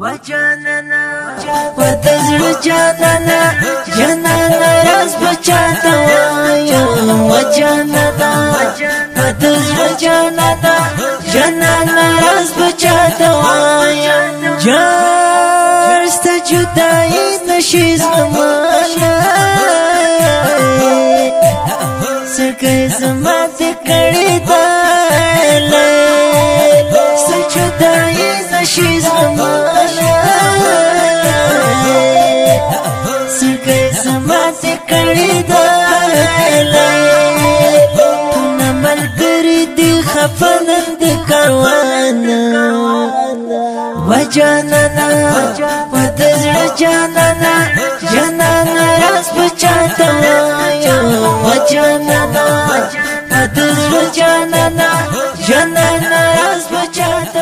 وجاننا ودزر جاننا جاننا راز بچاتا وایم وجاننا ودزر جاننا جاننا راز بچاتا وایم جارست جدائی نشی زمانا سرگئی زما دکڑی دالی سجدائی نشی زمانا سرگئی زما دکڑی دالی نمل گری دی خفنن دی کروانا وجاننا ودزر جاننا جاننا راز بچاتا وایم وجاننا ودزر جاننا جاننا راز بچاتا